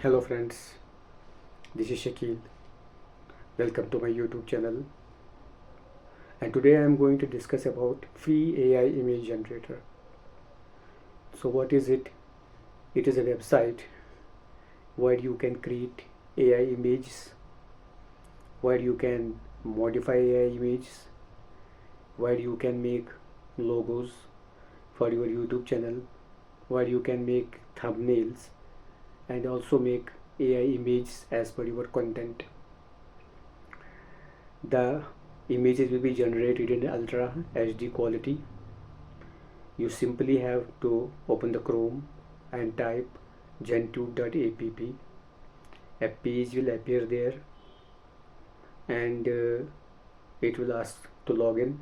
Hello friends, this is Shakeel. Welcome to my YouTube channel. And today I am going to discuss about free AI image generator. So what is it? It is a website where you can create AI images, where you can modify AI images, where you can make logos for your YouTube channel, where you can make thumbnails and also make AI images as per your content. The images will be generated in Ultra HD quality. You simply have to open the Chrome and type gentube.app. A page will appear there and it will ask to log in.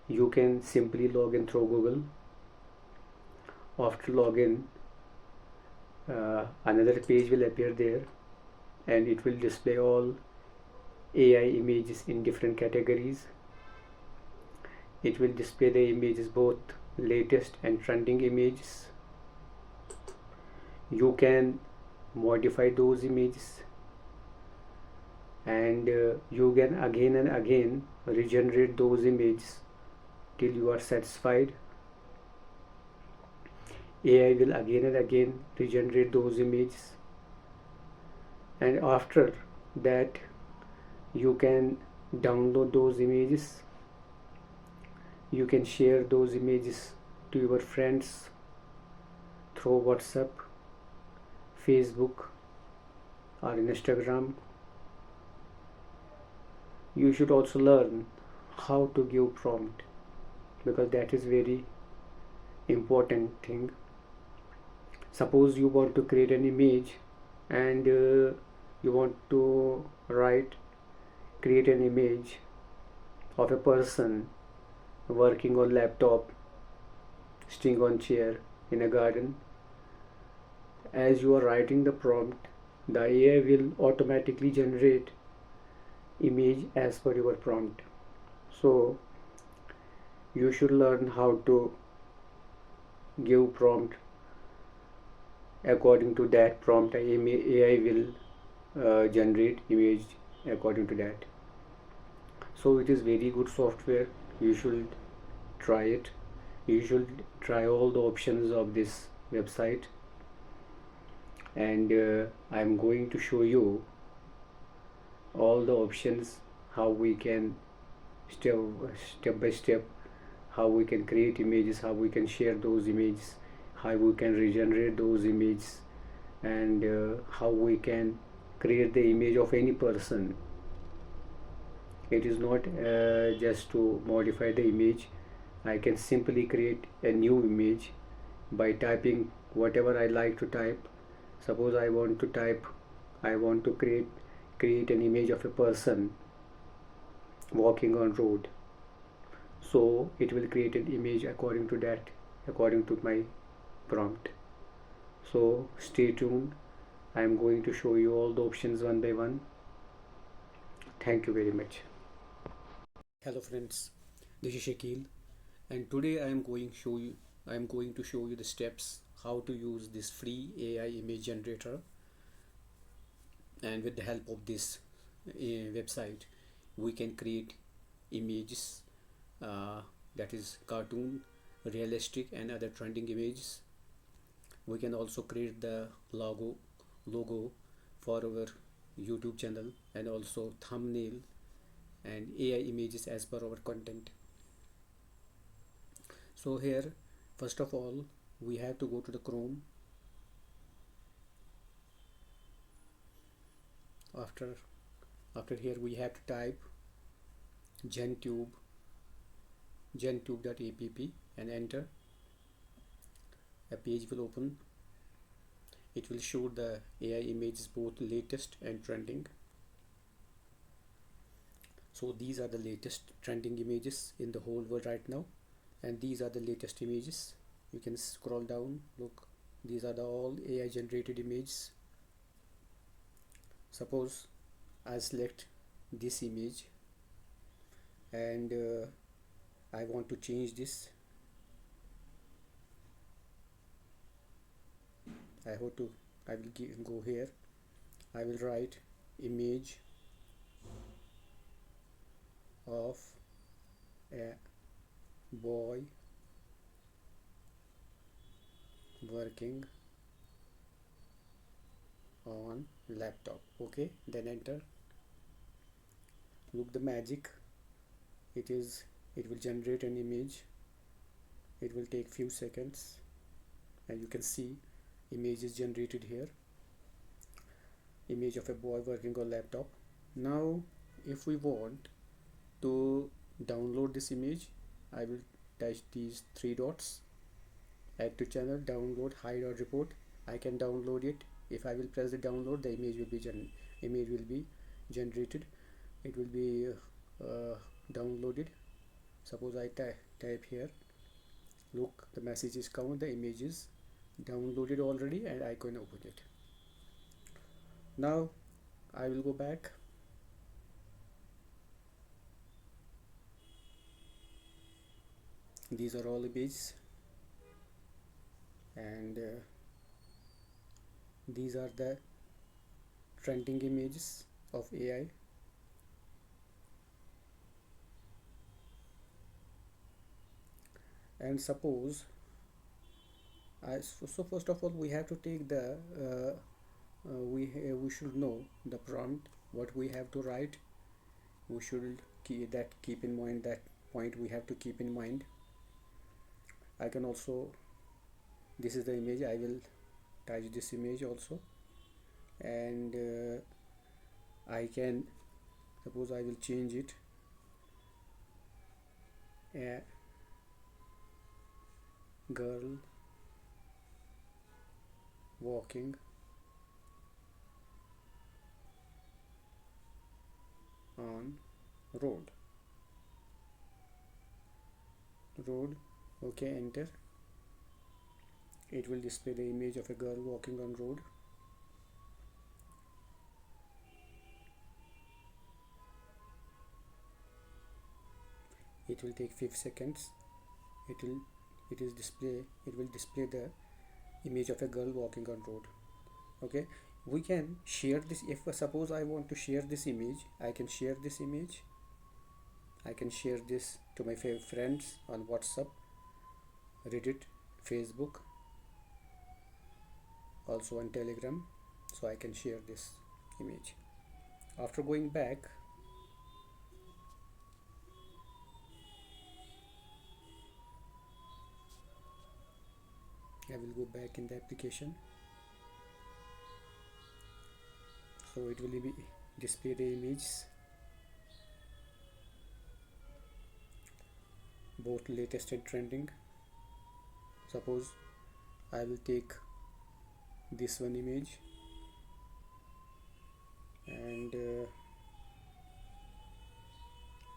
You can simply log in through Google. After login, another page will appear there and it will display all AI images in different categories. It will display the images, both latest and trending images. You can modify those images and you can again and again regenerate those images till you are satisfied. AI will again and again regenerate those images, and after that you can download those images. You can share those images to your friends through WhatsApp, Facebook or Instagram. You should also learn how to give prompt, because that is very important thing. Suppose you want to create an image and you want to create an image of a person working on laptop, sitting on chair in a garden. As you are writing the prompt, the AI will automatically generate image as per your prompt. So you should learn how to give prompt. According to that prompt, AI will generate image according to that. So it is very good software. You should try it. You should try all the options of this website, and I'm going to show you all the options, how we can step by step, how we can create images, how we can share those images, how we can regenerate those images, and how we can create the image of any person. It is not just to modify the image. I can simply create a new image by typing whatever I like to type. Suppose I want to create an image of a person walking on road. So it will create an image according to that, according to my prompt. So stay tuned. I am going to show you all the options one by one. Thank you very much. Hello friends, this is Shakeel, and today I am going to show you the steps how to use this free AI image generator. And with the help of this website, we can create images, that is cartoon, realistic and other trending images. We can also create the logo for our YouTube channel, and also thumbnail and AI images as per our content. So here, first of all, we have to go to the Chrome. After here we have to type gentube.app and enter. A page will open. It will show the AI images, both latest and trending. So these are the latest trending images in the whole world right now, and these are the latest images. You can scroll down, look, these are the all AI generated images. Suppose I select this image and I want to change this. I have to I will go here. I will write image of a boy working on laptop. Okay, then enter. Look the magic. It will generate an image. It will take few seconds, and you can see image is generated here. Image of a boy working on laptop. Now if we want to download this image, I will touch these three dots, add to channel, download, hide or report. I can download it. If I will press the download, the image will be generated. It will be downloaded. Suppose I type here. Look, the message is come, the image is downloaded already, and I can open it. Now I will go back. These are all images, and these are the trending images of AI. And suppose so first of all we have to take the we should know the prompt, what we have to write. We should keep in mind, that point we have to keep in mind. I can also, this is the image, I will touch this image also, and I can, suppose I will change it, a girl walking on road. Okay, enter. It will display the image of a girl walking on road. It will take 5 seconds. It will display the image of a girl walking on road. Okay, we can share this. If suppose I want to share this image, I can share this image. I can share this to my friends on WhatsApp, Reddit, Facebook, also on Telegram. So I can share this image. After going back, I will go back in the application. So it will be display the images, both latest and trending. Suppose I will take this one image, and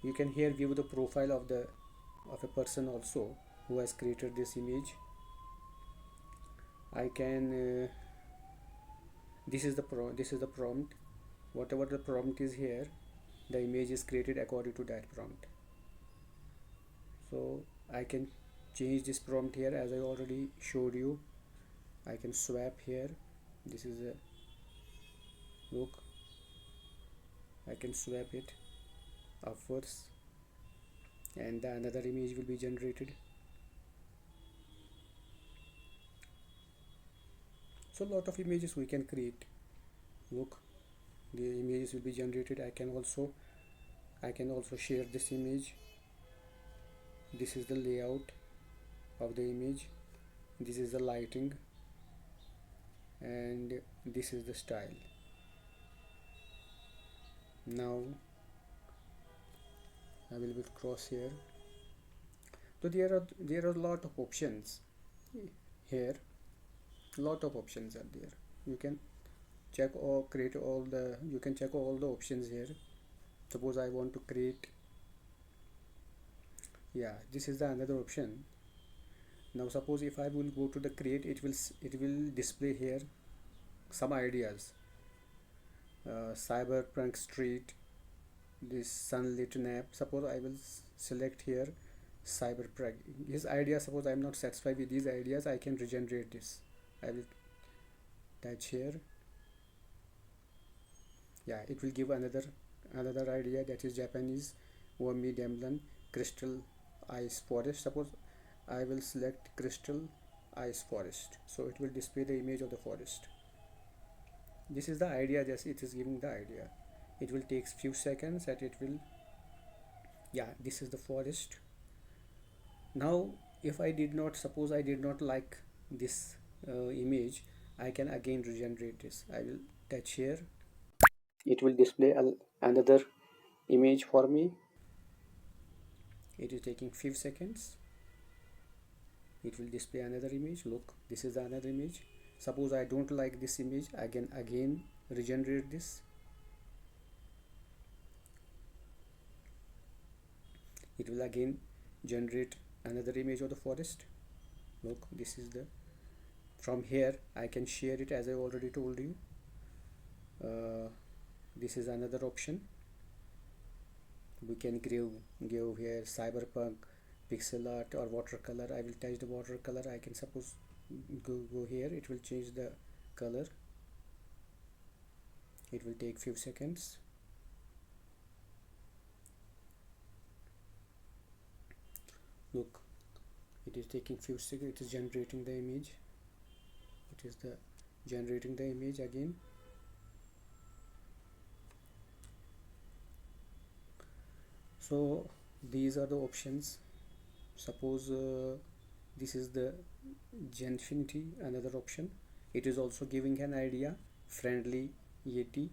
you can here view the profile of a person also who has created this image. I can this is the prompt. Whatever the prompt is here, the image is created according to that prompt. So I can change this prompt here, as I already showed you. I can swap here. This is a look. I can swap it upwards, and another image will be generated. So a lot of images we can create. Look, the images will be generated. I can also share this image. This is the layout of the image. This is the lighting, and this is the style. Now I will cross here. So there are a lot of options here. Lot of options are there. You can check or create all the, you can check all the options here. Suppose I want to create, yeah, this is the another option. Now suppose if I will go to the create, it will display here some ideas. Cyberpunk street, this sunlit nap. Suppose I will select here cyberpunk. His idea, suppose I am not satisfied with these ideas, I can regenerate this. I will touch here. Yeah, it will give another idea, that is Japanese Wami Demlan crystal ice forest. Suppose I will select crystal ice forest, so it will display the image of the forest. This is the idea, just it is giving the idea. It will take few seconds and it will, yeah, this is the forest. Now if I did not, suppose I did not like this image, I can again regenerate this. I will touch here, it will display another image for me. It is taking few seconds. It will display another image. Look, this is another image. Suppose I don't like this image, I can again regenerate this. It will again generate another image of the forest. Look, this is the, from here I can share it, as I already told you. This is another option. We can give here cyberpunk, pixel art, or watercolor. I will touch the watercolor. I can suppose go here, it will change the color. It will take few seconds. Look, it is taking few seconds. It is generating the image. It is the generating the image again. So these are the options. Suppose this is the Genfinity, another option. It is also giving an idea, friendly Yeti,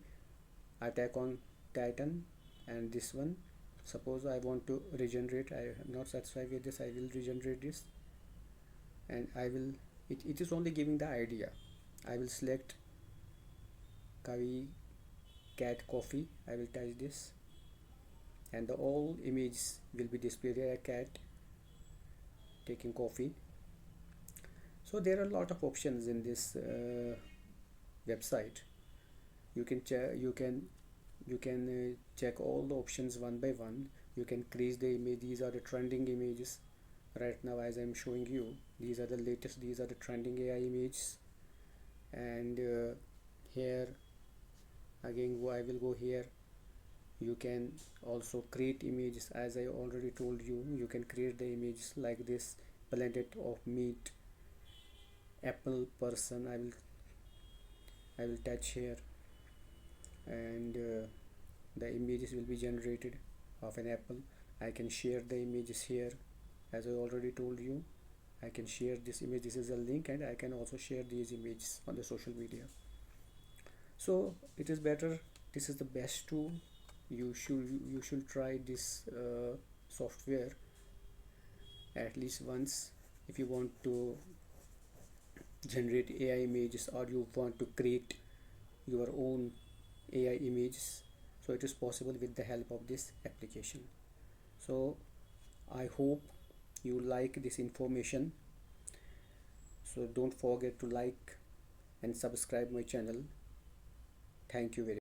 attack on Titan, and this one. Suppose I want to regenerate, I am not satisfied with this, I will regenerate this, and I will, it is only giving the idea. I will select Kavi cat coffee, I will touch this, and the all images will be displayed, a cat taking coffee. So there are a lot of options in this website. You can check all the options one by one. You can create the image. These are the trending images right now, as I'm showing you. These are the latest, these are the trending AI images. And here again, I will go here. You can also create images, as I already told you. You can create the images like this: planet of meat, apple person. I will touch here, and the images will be generated of an apple. I can share the images here, as I already told you. I can share this image, this is a link, and I can also share these images on the social media. So it is better, this is the best tool. You should try this software at least once if you want to generate AI images, or you want to create your own AI images. So it is possible with the help of this application. So I hope you like this information. So don't forget to like and subscribe my channel. Thank you very much.